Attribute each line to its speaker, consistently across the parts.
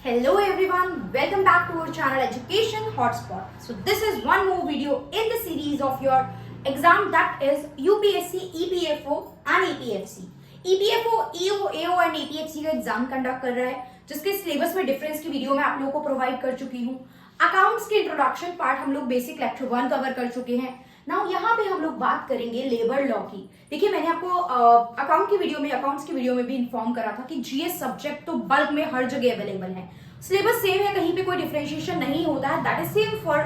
Speaker 1: Hello everyone, welcome back to our channel Education Hotspot. So this is one more video in the series of your exam, that is UPSC, EPFO and APFC. EPFO, EO, AO and APFC का exam conduct कर रहा है, जिसके syllabus में difference की video मैं आप लोगों को प्रोवाइड कर चुकी हूँ। अकाउंट्स के इंट्रोडक्शन पार्ट हम लोग बेसिक लेक्चर 1 कवर कर चुके हैं। नाउ यहाँ पे हम लोग बात करेंगे लेबर लॉ की। देखिए, मैंने आपको अकाउंट्स की वीडियो में भी इन्फॉर्म करा था कि जीएस सब्जेक्ट तो बल्क में हर जगह अवेलेबल है, सिलेबस सेम है, कहीं पे कोई डिफरेंशिएशन नहीं होता है। That is same for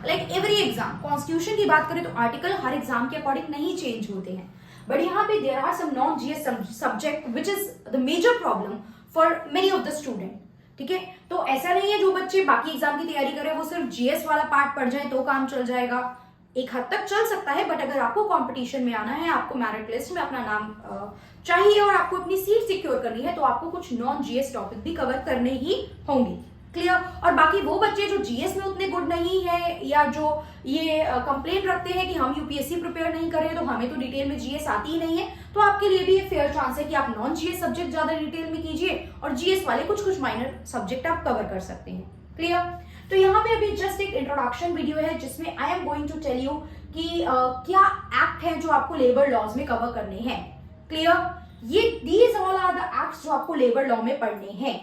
Speaker 1: like every exam. Constitution की बात करें तो आर्टिकल हर एग्जाम के अकॉर्डिंग नहीं चेंज होते हैं, बट यहाँ पे there are some non GS subject which is the major problem for many of the student. ठीक है, तो ऐसा नहीं है जो बच्चे बाकी एग्जाम की तैयारी कर रहे हैं वो सिर्फ जीएस वाला पार्ट पढ़ जाए तो काम चल जाएगा। एक हद तक चल सकता है, बट अगर आपको कंपटीशन में आना है, आपको मेरिट लिस्ट में अपना नाम चाहिए और आपको अपनी सीट सिक्योर करनी है, तो आपको कुछ नॉन जीएस टॉपिक भी कवर करने ही होंगे। क्लियर। और बाकी वो बच्चे जो जीएस में उतने गुड नहीं है या जो ये कंप्लेंट रखते हैं कि हम यूपीएससी प्रिपेयर नहीं कर रहे तो हमें तो डिटेल में जीएस आती ही नहीं है, तो आपके लिए भी ये फेयर चांस है कि आप नॉन जीएस सब्जेक्ट ज्यादा डिटेल में कीजिए और जीएस वाले कुछ माइनर सब्जेक्ट आप कवर कर सकते हैं। क्लियर। तो यहाँ पे अभी जस्ट एक इंट्रोडक्शन वीडियो है जिसमें I am going to tell you कि क्या एक्ट है जो आपको लेबर लॉज में कवर करने हैं। क्लियर। ये these all are the acts जो आपको लेबर लॉ में पढ़ने हैं।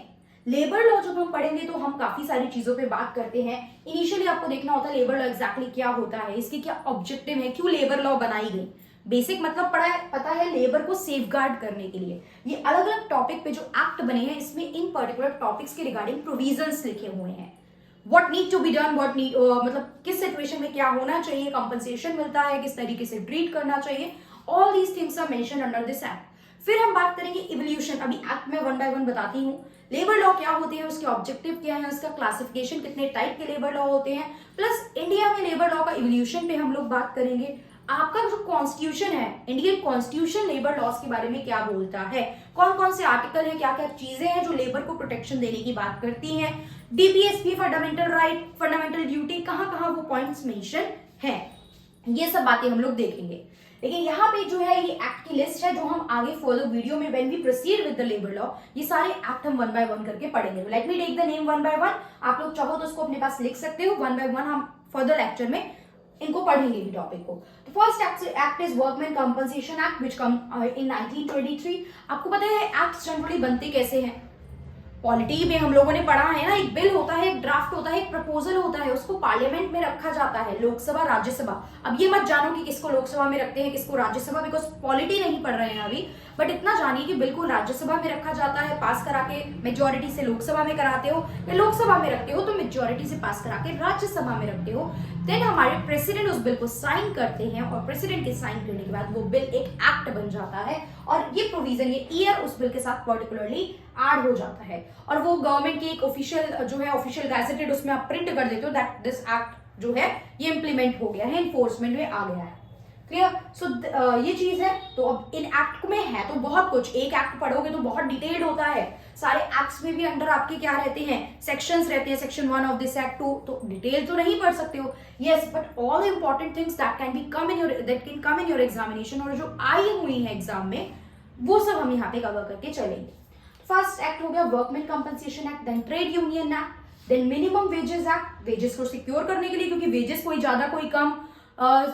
Speaker 1: लेबर लॉ जब हम पढ़ेंगे तो हम काफी सारी चीजों पे बात करते हैं। इनिशियली आपको देखना होता है लेबर लॉ एग्जैक्टली क्या होता है, इसके क्या ऑब्जेक्टिव है, क्यों लेबर लॉ बनाई गई। बेसिक मतलब पता है लेबर को सेफगार्ड करने के लिए। ये अलग अलग टॉपिक पे जो एक्ट बने हैं, इसमें इन पर्टिकुलर टॉपिक्स के रिगार्डिंग प्रोविजंस लिखे हुए हैं। What need to be done, मतलब किस सिचुएशन में क्या होना चाहिए, कंपनसेशन मिलता है, किस तरीके से ट्रीट करना चाहिए, all these things are mention under this act. फिर हम बात करेंगे इवोल्यूशन। अभी एक्ट में 1 बाय 1 बताती हूँ। लेबर लॉ क्या होते हैं, उसके ऑब्जेक्टिव क्या है, उसका क्लासिफिकेशन, कितने टाइप के लेबर लॉ होते हैं, प्लस इंडिया में लेबर लॉ का इवोल्यूशन पे हम लोग बात करेंगे। आपका जो कॉन्स्टिट्यूशन है, इंडियन कॉन्स्टिट्यूशन लेबर लॉज के बारे में क्या बोलता है, कौन कौन से आर्टिकल है, क्या क्या चीजें हैं जो लेबर को प्रोटेक्शन देने की बात करती हैं। DPSP, fundamental right, fundamental duty, कहाँ कहाँ वो पॉइंट्स मेंशन है, ये सब बातें हम लोग देखेंगे। लेकिन यहाँ पे जो है ये एक्ट की लिस्ट है जो हम आगे फर्दर वीडियो में when we proceed with the labour law ये सारे एक्ट हम 1 बाय 1 करके पढ़ेंगे। Let me take the name 1 by 1। आप लोग चाहो तो उसको अपने पास लिख सकते हो। 1 बाय 1 हम फर्दर लेक्चर में इनको पढ़ेंगे भी टॉपिक को। तो first act is workman compensation act which come in 1923। आपको पता है एक्ट जनरली बनते कैसे हैं? पॉलिटी में हम लोगों ने पढ़ा है ना, एक बिल होता है, एक ड्राफ्ट होता है, एक प्रपोजल होता है, उसको पार्लियामेंट में रखा जाता है, लोकसभा राज्यसभा। अब ये मत जानो कि किसको लोकसभा में रखते हैं किसको राज्यसभा, बिकॉज पॉलिटी नहीं पढ़ रहे हैं अभी, बट इतना जानिए कि बिल्कुल राज्यसभा में रखा जाता है, पास करा के मेजोरिटी से लोकसभा में कराते हो, या लोकसभा में रखते हो तो मेजोरिटी से पास करा के राज्यसभा में रखते हो। देन हमारे प्रेसिडेंट उस बिल को साइन करते हैं और प्रेसिडेंट के साइन करने के बाद वो बिल एक एक्ट बन जाता है और ये प्रोविजन, ये ईयर उस बिल के साथ पर्टिकुलरली ऐड हो जाता है और वो गवर्नमेंट की एक ऑफिशियल जो है ऑफिशियल गैजेटेड उसमें आप प्रिंट कर देते हो दैट दिस एक्ट जो है ये इंप्लीमेंट हो गया है, एनफोर्समेंट में आ गया है। क्लियर। सो ये चीज है। तो अब इन एक्ट में है तो बहुत कुछ, एक एक्ट पढ़ोगे तो बहुत डिटेल्ड होता है। सारे एक्ट्स में भी अंडर आपके क्या रहते हैं, सेक्शंस रहते हैं। सेक्शन 1 ऑफ दिस एक्ट 2 तो डिटेल तो नहीं पढ़ सकते हो, yes, but all important things that can come in your examination और जो आई हुई है एग्जाम में वो सब हम यहाँ पे कवर करके चलेंगे। फर्स्ट एक्ट हो गया workman compensation act, then trade union act, then minimum wages act, wages को सिक्योर करने के लिए, क्योंकि वेजेस कोई ज्यादा कोई कम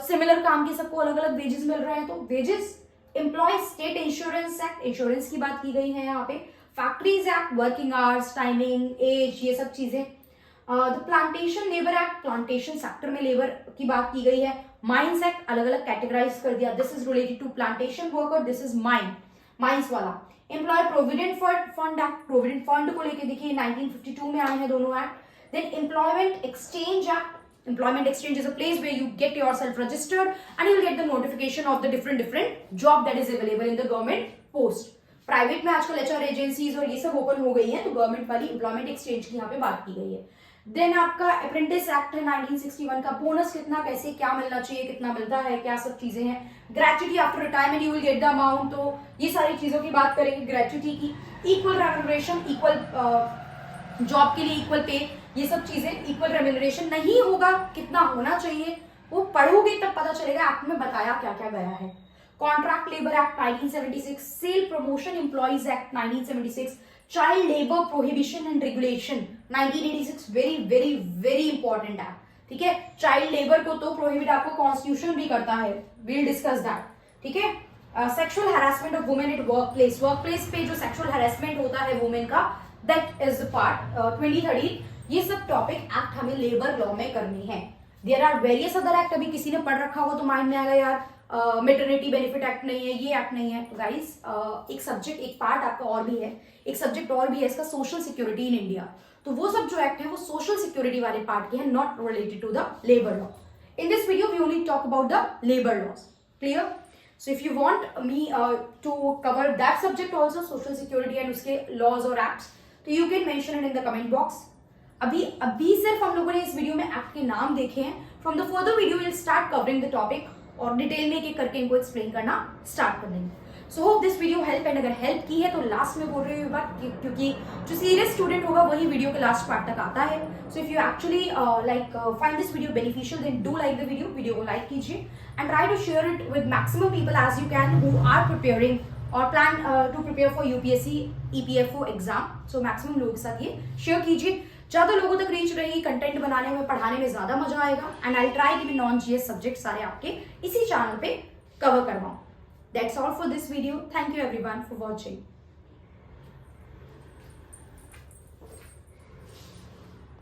Speaker 1: सिमिलर काम के सबको अलग अलग वेजेस मिल रहे हैं, तो wages. Employ state insurance act, insurance की बात की गई है यहाँ पे। Factories act, working hours, timing, age, ये सब चीजें। The plantation labour act, plantation sector में लेबर की बात की गई है। माइंस एक्ट, अलग अलग कैटेगराइज कर दिया, this is related to plantation worker, this is mines वाला। Employ provident fund act, provident fund को लेके देखिए 1952 में आए हैं दोनों act. Then employment exchange act, employment exchange is a place where you get yourself registered and you will get the notification of the different job that is available in the government post. Private में आजकल HR agencies और ये सब open हो गई हैं, तो government वाली एम्प्लॉयमेंट एक्सचेंज की यहाँ पे बात की गई है। देन आपका अप्रेंटिस एक्ट है 1961 का, बोनस कितना, कैसे, क्या मिलना चाहिए, कितना मिलता है, क्या सब चीजें हैं। Gratuity after retirement you will get the amount, तो ये सारी चीजों की बात करेंगे ग्रेचुटी की। इक्वल रेम्यूनरेशन, इक्वल जॉब के लिए इक्वल पे, ये सब चीजें। इक्वल रेम्यूनरेशन नहीं होगा, कितना होना चाहिए वो पढ़ोगे तब पता चलेगा एक्ट में बताया क्या क्या गया है। Contract labour act 1976, sale promotion employees act 1976, child labour prohibition and regulation 1986, very very very important act, ठीक है। चाइल्ड लेबर को तो प्रोहिबिट आपको कॉन्स्टिट्यूशन भी करता है, वील डिस्कस दैट, ठीक है। Sexual harassment of women at work place पे जो सेक्सुअल हैरेसमेंट होता है वुमेन का, दैट इज द पार्ट 2013। ये सब टॉपिक एक्ट हमें लेबर लॉ में करनी है। There are various other act, अभी किसी ने पढ़ रखा होगा तो माइंड में आएगा यार मेटर्निटी बेनिफिट एक्ट नहीं है, ये एक्ट नहीं है। गाइस एक सब्जेक्ट, एक पार्ट आपका और भी है, एक सब्जेक्ट और भी है इसका, सोशल सिक्योरिटी इन इंडिया। तो वो सब जो एक्ट है वो सोशल सिक्योरिटी वाले पार्ट के हैं, not related to the labour law. In this video we only talk about the labour laws, clear. So if you want me to cover that subject also, social security and उसके laws और acts, तो you can mention it in the comment box. अभी सिर्फ हम लोगों ने इस video में एक्ट के नाम देखे हैं। From the further video will start covering the topic और डिटेल में एक करके इनको एक्सप्लेन करना स्टार्ट कर देंगे। So hope this video help, and अगर हेल्प की है तो लास्ट में बोल रही हूँ बात, क्योंकि जो सीरियस स्टूडेंट होगा वही वीडियो के लास्ट पार्ट तक आता है। So if you actually like find this video beneficial, then do like the video को लाइक कीजिए and try to share it with maximum people as you can who are preparing और plan to prepare for UPSC EPFO exam. So maximum लोगों के साथ ये share कीजिए, ज्यादा लोगों तक रीच रहेगी, कंटेंट बनाने में पढ़ाने में ज्यादा मजा आएगा। एंड आई ट्राई कि नॉन जीएस सब्जेक्ट सारे आपके इसी चैनल पे कवर करवाऊं। That's all for this video. Thank you everyone for watching.